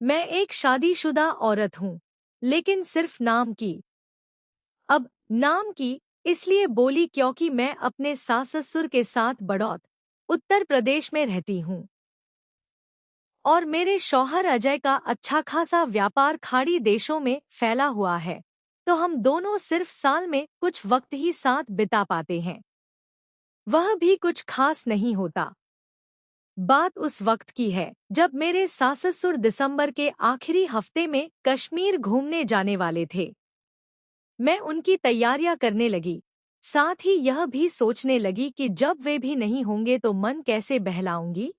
मैं एक शादीशुदा औरत हूँ, लेकिन सिर्फ नाम की। अब नाम की इसलिए बोली क्योंकि मैं अपने सास-ससुर के साथ बड़ौत, उत्तर प्रदेश में रहती हूँ और मेरे शौहर अजय का अच्छा खासा व्यापार खाड़ी देशों में फैला हुआ है, तो हम दोनों सिर्फ साल में कुछ वक्त ही साथ बिता पाते हैं। वह भी कुछ खास नहीं होता। बात उस वक्त की है जब मेरे सास-ससुर दिसंबर के आखिरी हफ्ते में कश्मीर घूमने जाने वाले थे। मैं उनकी तैयारियां करने लगी, साथ ही यह भी सोचने लगी कि जब वे भी नहीं होंगे तो मन कैसे बहलाऊंगी।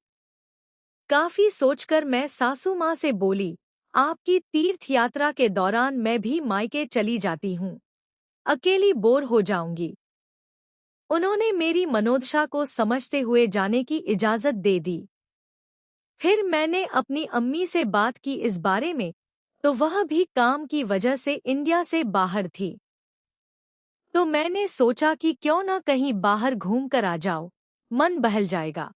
काफी सोचकर मैं सासू माँ से बोली, आपकी तीर्थ यात्रा के दौरान मैं भी मायके चली जाती हूँ, अकेली बोर हो जाऊंगी। उन्होंने मेरी मनोदशा को समझते हुए जाने की इजाजत दे दी। फिर मैंने अपनी अम्मी से बात की इस बारे में, तो वह भी काम की वजह से इंडिया से बाहर थी। तो मैंने सोचा कि क्यों न कहीं बाहर घूम कर आ जाओ, मन बहल जाएगा।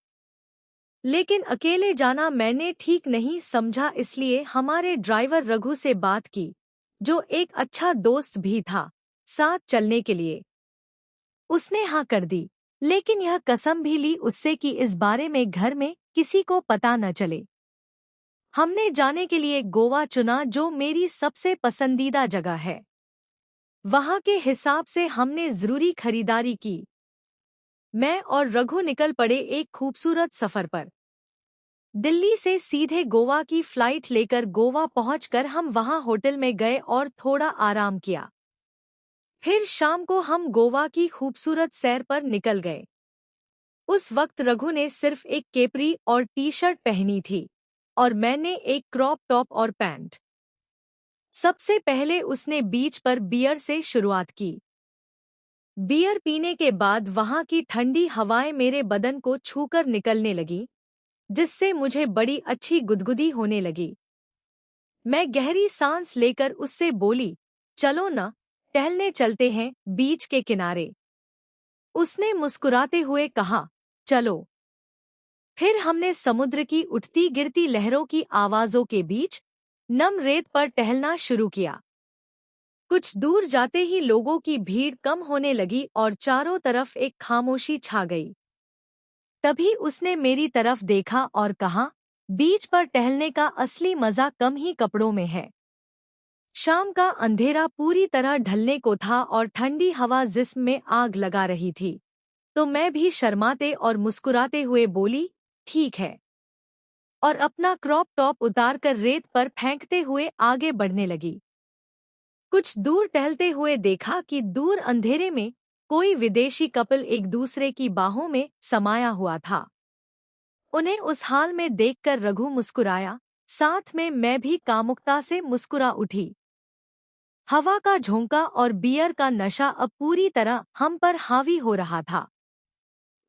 लेकिन अकेले जाना मैंने ठीक नहीं समझा, इसलिए हमारे ड्राइवर रघु से बात की, जो एक अच्छा दोस्त भी था, साथ चलने के लिए। उसने हाँ कर दी, लेकिन यह कसम भी ली उससे कि इस बारे में घर में किसी को पता न चले। हमने जाने के लिए गोवा चुना, जो मेरी सबसे पसंदीदा जगह है। वहाँ के हिसाब से हमने जरूरी खरीदारी की। मैं और रघु निकल पड़े एक खूबसूरत सफर पर। दिल्ली से सीधे गोवा की फ्लाइट लेकर गोवा पहुंचकर हम वहां होटल में गए और थोड़ा आराम किया। फिर शाम को हम गोवा की खूबसूरत सैर पर निकल गए। उस वक्त रघु ने सिर्फ एक केपरी और टी शर्ट पहनी थी और मैंने एक क्रॉप टॉप और पैंट। सबसे पहले उसने बीच पर बियर से शुरुआत की। बियर पीने के बाद वहां की ठंडी हवाएं मेरे बदन को छूकर निकलने लगी, जिससे मुझे बड़ी अच्छी गुदगुदी होने लगी। मैं गहरी सांस लेकर उससे बोली, चलो न, टहलने चलते हैं बीच के किनारे। उसने मुस्कुराते हुए कहा, चलो। फिर हमने समुद्र की उठती गिरती लहरों की आवाजों के बीच नम रेत पर टहलना शुरू किया। कुछ दूर जाते ही लोगों की भीड़ कम होने लगी और चारों तरफ एक खामोशी छा गई। तभी उसने मेरी तरफ देखा और कहा, बीच पर टहलने का असली मजा कम ही कपड़ों में है। शाम का अंधेरा पूरी तरह ढलने को था और ठंडी हवा जिस्म में आग लगा रही थी, तो मैं भी शर्माते और मुस्कुराते हुए बोली, ठीक है, और अपना क्रॉप टॉप उतारकर रेत पर फेंकते हुए आगे बढ़ने लगी। कुछ दूर टहलते हुए देखा कि दूर अंधेरे में कोई विदेशी कपल एक दूसरे की बाहों में समाया हुआ था। उन्हें उस हाल में देखकर रघु मुस्कुराया, साथ में मैं भी कामुकता से मुस्कुरा उठी। हवा का झोंका और बियर का नशा अब पूरी तरह हम पर हावी हो रहा था।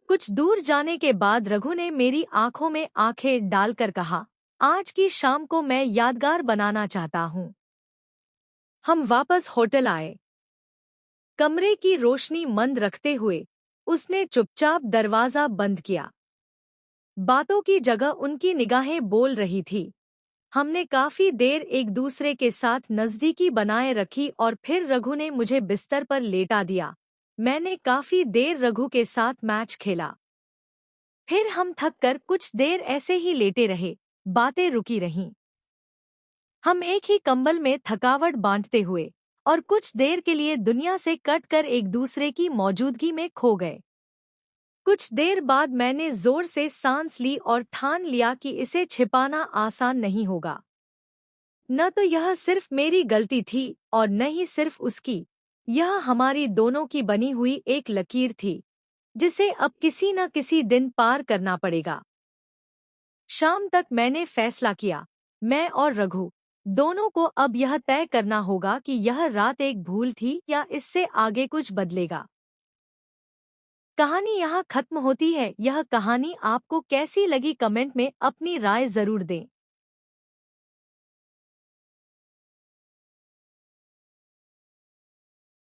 कुछ दूर जाने के बाद रघु ने मेरी आंखों में आंखें डालकर कहा, आज की शाम को मैं यादगार बनाना चाहता हूँ। हम वापस होटल आए। कमरे की रोशनी मंद रखते हुए उसने चुपचाप दरवाजा बंद किया। बातों की जगह उनकी निगाहें बोल रही थी। हमने काफी देर एक दूसरे के साथ नजदीकी बनाए रखी और फिर रघु ने मुझे बिस्तर पर लेटा दिया। मैंने काफी देर रघु के साथ मैच खेला। फिर हम थककर कुछ देर ऐसे ही लेटे रहे, बातें रुकी रहीं। हम एक ही कंबल में थकावट बांटते हुए और कुछ देर के लिए दुनिया से कटकर एक दूसरे की मौजूदगी में खो गए। कुछ देर बाद मैंने जोर से सांस ली और ठान लिया कि इसे छिपाना आसान नहीं होगा। न तो यह सिर्फ मेरी गलती थी और न ही सिर्फ उसकी, यह हमारी दोनों की बनी हुई एक लकीर थी, जिसे अब किसी न किसी दिन पार करना पड़ेगा। शाम तक मैंने फैसला किया, मैं और रघु दोनों को अब यह तय करना होगा कि यह रात एक भूल थी या इससे आगे कुछ बदलेगा। कहानी यहाँ खत्म होती है। यह कहानी आपको कैसी लगी कमेंट में अपनी राय जरूर दें।